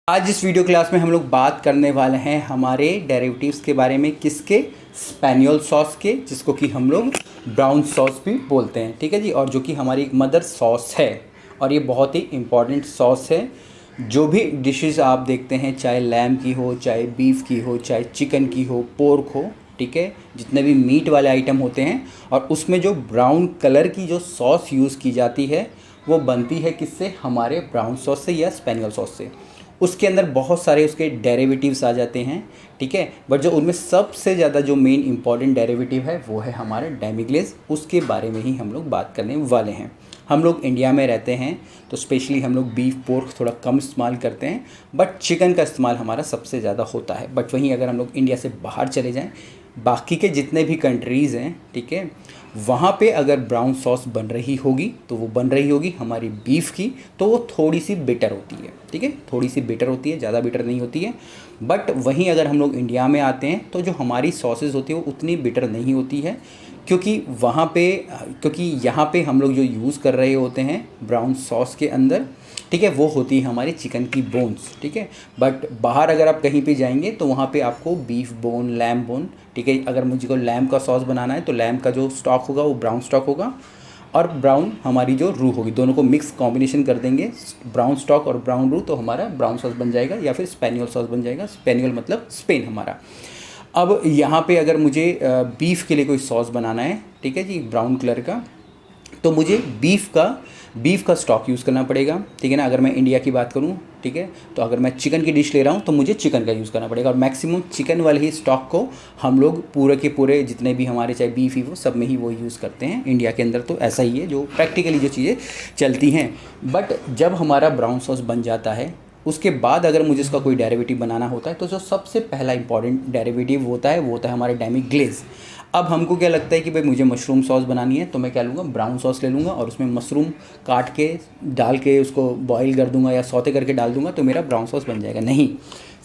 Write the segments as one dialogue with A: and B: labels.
A: आज इस video class में हम लोग बात करने वाले हैं हमारे डेरिवेटिव्स के बारे में। किसके? स्पेनियल सॉस के, जिसको कि हम लोग ब्राउन सॉस भी बोलते हैं। ठीक है जी। और जो कि हमारी एक मदर सॉस है और ये बहुत ही इम्पॉर्टेंट सॉस है। जो भी डिशेस आप देखते हैं, चाहे लैम की हो, चाहे बीफ की हो, चाहे चिकन की हो, पोर्क हो, ठीक है, जितने भी मीट वाले आइटम होते हैं, और उसमें जो ब्राउन कलर की जो सॉस यूज़ की जाती है वो बनती है किससे? हमारे ब्राउन सॉस से या स्पेनियल सॉस से। उसके अंदर बहुत सारे उसके डेरिवेटिव्स आ जाते हैं, ठीक है। बट जो उनमें सबसे ज़्यादा जो मेन इंपॉर्टेंट डेरिवेटिव है वो है हमारा डेमी ग्लेज़। उसके बारे में ही हम लोग बात करने वाले हैं। हम लोग इंडिया में रहते हैं तो स्पेशली हम लोग बीफ पोर्क थोड़ा कम इस्तेमाल करते हैं, बट चिकन का इस्तेमाल हमारा सबसे ज़्यादा होता है। बट वहीं अगर हम लोग इंडिया से बाहर चले जाएँ, बाकी के जितने भी कंट्रीज़ हैं, ठीक है, वहाँ पे अगर ब्राउन सॉस बन रही होगी तो वो बन रही होगी हमारी बीफ की, तो वो थोड़ी सी बिटर होती है, ठीक है, थोड़ी सी बिटर होती है, ज़्यादा बिटर नहीं होती है। बट वहीं अगर हम लोग इंडिया में आते हैं तो जो हमारी सॉसेज होती है वो उतनी बिटर नहीं होती है, क्योंकि यहाँ पे हम लोग जो यूज़ कर रहे होते हैं ब्राउन सॉस के अंदर, ठीक है, वो होती है हमारी चिकन की बोन्स, ठीक है। बट बाहर अगर आप कहीं पे जाएंगे तो वहाँ पे आपको बीफ बोन, लैम बोन, ठीक है, अगर मुझको लैम का सॉस बनाना है तो लैम का जो स्टॉक होगा वो ब्राउन स्टॉक होगा, और ब्राउन हमारी जो रू होगी, दोनों को मिक्स कॉम्बिनेशन कर देंगे, ब्राउन स्टॉक और ब्राउन रू, तो हमारा ब्राउन सॉस बन जाएगा या फिर स्पेनियल सॉस बन जाएगा। स्पेनियल मतलब स्पेन हमारा। अब यहाँ पे अगर मुझे बीफ के लिए कोई सॉस बनाना है, ठीक है जी, ब्राउन कलर का, तो मुझे बीफ का स्टॉक यूज़ करना पड़ेगा, ठीक है ना। अगर मैं इंडिया की बात करूँ, ठीक है, तो अगर मैं चिकन की डिश ले रहा हूँ तो मुझे चिकन का यूज़ करना पड़ेगा, और मैक्सिमम चिकन वाले ही स्टॉक को हम लोग पूरे के पूरे जितने भी हमारे चाहे बीफ ही वो सब में ही वो यूज़ करते हैं इंडिया के अंदर। तो ऐसा ही है जो प्रैक्टिकली जो चीज़ें चलती हैं। बट जब हमारा ब्राउन सॉस बन जाता है, उसके बाद अगर मुझे इसका कोई डेरिवेटिव बनाना होता है तो जो सबसे पहला इंपॉर्टेंट डेरिवेटिव होता है वो होता है हमारा डेमी ग्लेज़। अब हमको क्या लगता है कि भाई मुझे मशरूम सॉस बनानी है, तो मैं क्या लूँगा? ब्राउन सॉस ले लूँगा और उसमें मशरूम काट के डाल के उसको बॉईल कर दूँगा या सौते करके डाल दूँगा तो मेरा ब्राउन सॉस बन जाएगा। नहीं,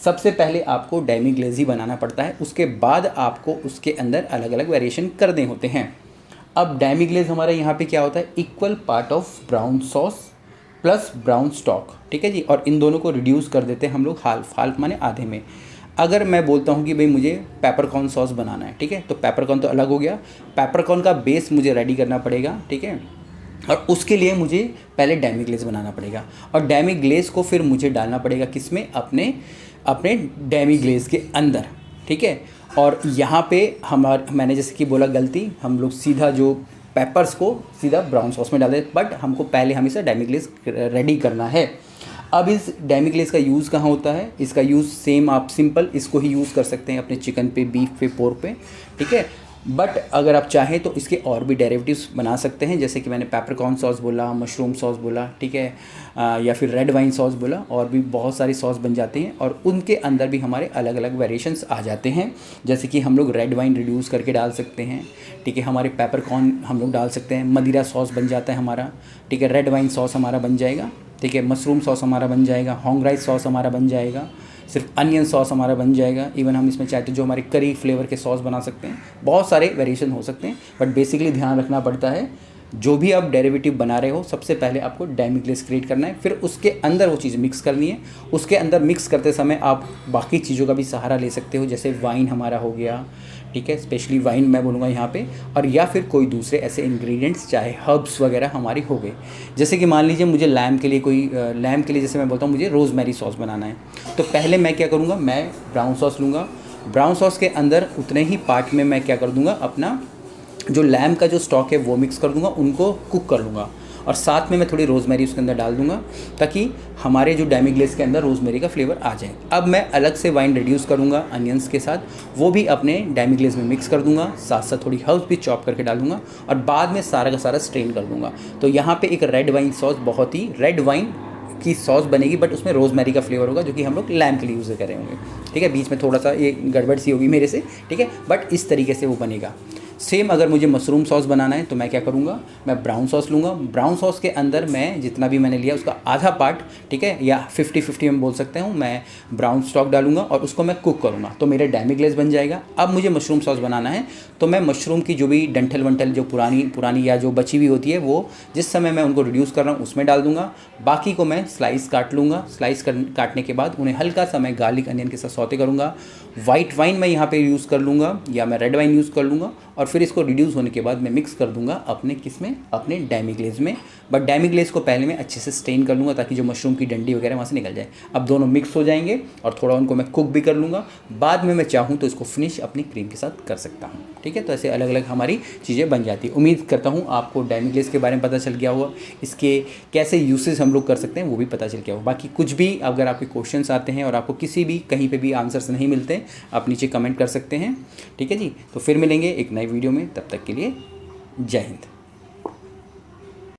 A: सबसे पहले आपको डेमी ग्लेज़ ही बनाना पड़ता है। उसके बाद आपको उसके अंदर अलग अलग वेरिएशन करने होते हैं। अब डेमी ग्लेज़ हमारा यहाँ पे क्या होता है? Equal part of brown sauce plus brown stock, ठीक है जी। और इन दोनों को रिड्यूस कर देते हैं हम लोग हाल्फ माने आधे में। अगर मैं बोलता हूँ कि भाई मुझे पेपरकॉर्न सॉस बनाना है, ठीक है, तो पेपरकॉर्न तो अलग हो गया, पेपरकॉर्न का बेस मुझे रेडी करना पड़ेगा, ठीक है, और उसके लिए मुझे पहले डेमी ग्लेज़ बनाना पड़ेगा, और डेमी ग्लेज़ को फिर मुझे डालना पड़ेगा किसमें? अपने डेमी ग्लेज़ के अंदर, ठीक है। और यहाँ पे मैंने जैसे कि बोला गलती, हम लोग सीधा जो पेपर्स को सीधा ब्राउन सॉस में डाल दें, बट हमको पहले हमेशा डेमी ग्लेज़ रेडी करना है। अब इस डेमी ग्लेज़ का यूज़ कहाँ होता है? इसका यूज़ सेम आप सिंपल इसको ही यूज़ कर सकते हैं अपने चिकन पे, बीफ पे, पोर्क पे, ठीक है। बट अगर आप चाहें तो इसके और भी डेरिवेटिव्स बना सकते हैं, जैसे कि मैंने पेपरकॉर्न सॉस बोला, मशरूम सॉस बोला, ठीक है, या फिर रेड वाइन सॉस बोला, और भी बहुत सारी सॉस बन जाते हैं, और उनके अंदर भी हमारे अलग अलग वेरिएशंस आ जाते हैं। जैसे कि हम लोग रेड वाइन रिड्यूस करके डाल सकते हैं, ठीक है, हमारे पेपरकॉर्न हम लोग डाल सकते हैं, मदिरा सॉस बन जाता है हमारा, ठीक है, रेड वाइन सॉस हमारा बन जाएगा, ठीक है, मशरूम सॉस हमारा बन जाएगा, होंग राइस सॉस हमारा बन जाएगा, सिर्फ अनियन सॉस हमारा बन जाएगा। इवन हम इसमें चाहते जो हमारे करी फ्लेवर के सॉस बना सकते हैं, बहुत सारे वेरिएशन हो सकते हैं। बट बेसिकली ध्यान रखना पड़ता है, जो भी आप डेरिवेटिव बना रहे हो सबसे पहले आपको डेमी ग्लेज़ क्रिएट करना है, फिर उसके अंदर वो चीज़ मिक्स करनी है। उसके अंदर मिक्स करते समय आप बाकी चीज़ों का भी सहारा ले सकते हो, जैसे वाइन हमारा हो गया, ठीक है, स्पेशली वाइन मैं बोलूँगा यहाँ पे, और या फिर कोई दूसरे ऐसे इंग्रेडिएंट्स चाहे हर्ब्स वगैरह हमारे हो गए। जैसे कि मान लीजिए मुझे लैम के लिए जैसे मैं बोलता हूँ मुझे रोज़मेरी सॉस बनाना है, तो पहले मैं क्या करूँगा? मैं ब्राउन सॉस लूँगा, ब्राउन सॉस के अंदर उतने ही पार्ट में मैं क्या कर दूँगा? अपना जो लैम का जो स्टॉक है वो मिक्स कर दूँगा, उनको कुक कर लूँगा, और साथ में मैं थोड़ी रोज़मेरी उसके अंदर डाल दूँगा ताकि हमारे जो डेमी ग्लेज़ के अंदर रोज़मेरी का फ्लेवर आ जाए। अब मैं अलग से वाइन रिड्यूस करूँगा अनियंस के साथ, वो भी अपने डेमी ग्लेज़ में मिक्स कर दूँगा, साथ साथ थोड़ी हर्ब्स भी चॉप करके डाल दूँगा, और बाद में सारा का सारा स्ट्रेन कर दूँगा। तो यहाँ पे एक रेड वाइन सॉस, बहुत ही रेड वाइन की सॉस बनेगी, बट उसमें रोज़मेरी का फ्लेवर होगा, जो कि हम लोग लैम के लिए यूज़ कर रहे होंगे, ठीक है। बीच में थोड़ा सा ये गड़बड़ सी होगी मेरे से, ठीक है, बट इस तरीके से वो बनेगा। सेम अगर मुझे मशरूम सॉस बनाना है तो मैं क्या करूँगा, मैं ब्राउन सॉस लूँगा। ब्राउन सॉस के अंदर मैं जितना भी मैंने लिया उसका आधा पार्ट, ठीक है, या 50-50 में बोल सकते हूँ, मैं ब्राउन स्टॉक डालूंगा और उसको मैं कुक करूँगा, तो मेरे डेमी ग्लेज़ बन जाएगा। अब मुझे मशरूम सॉस बनाना है तो मैं मशरूम की जो भी डंठल वंठल जो पुरानी या जो बची हुई होती है वो जिस समय मैं उनको रिड्यूस कर रहा हूँ उसमें डाल दूँगा। बाकी को मैं स्लाइस काट लूँगा। स्लाइस काटने के बाद उन्हें हल्का सा मैं गार्लिक अनियन के साथ सौते करूँगा। वाइट वाइन मैं यहाँ पे यूज़ कर लूँगा या मैं रेड वाइन यूज़ कर लूँगा और फिर इसको रिड्यूस होने के बाद मैं मिक्स कर दूँगा अपने किस में, अपने डेमी ग्लेज़ में। बट डेमी ग्लेज़ को पहले मैं अच्छे से स्टेन कर लूँगा ताकि जो मशरूम की डंडी वगैरह वहाँ से निकल जाए। अब दोनों मिक्स हो जाएंगे और थोड़ा उनको मैं कुक भी कर लूँगा। बाद में मैं चाहूँ तो इसको फिनिश अपनी क्रीम के साथ कर सकता हूँ, ठीक है। तो ऐसे अलग अलग हमारी चीज़ें बन जाती है। उम्मीद करता हूँ आपको डेमी ग्लेज़ के बारे में पता चल गया होगा, इसके कैसे यूसेज हम लोग कर सकते हैं वो भी पता चल गया होगा। बाकी कुछ भी अगर आपके क्वेश्चंस आते हैं और आपको किसी भी कहीं पे भी आंसर्स नहीं मिलते, आप नीचे कमेंट कर सकते हैं, ठीक है जी। तो फिर मिलेंगे एक नई वीडियो में, तब तक के लिए जय हिंद।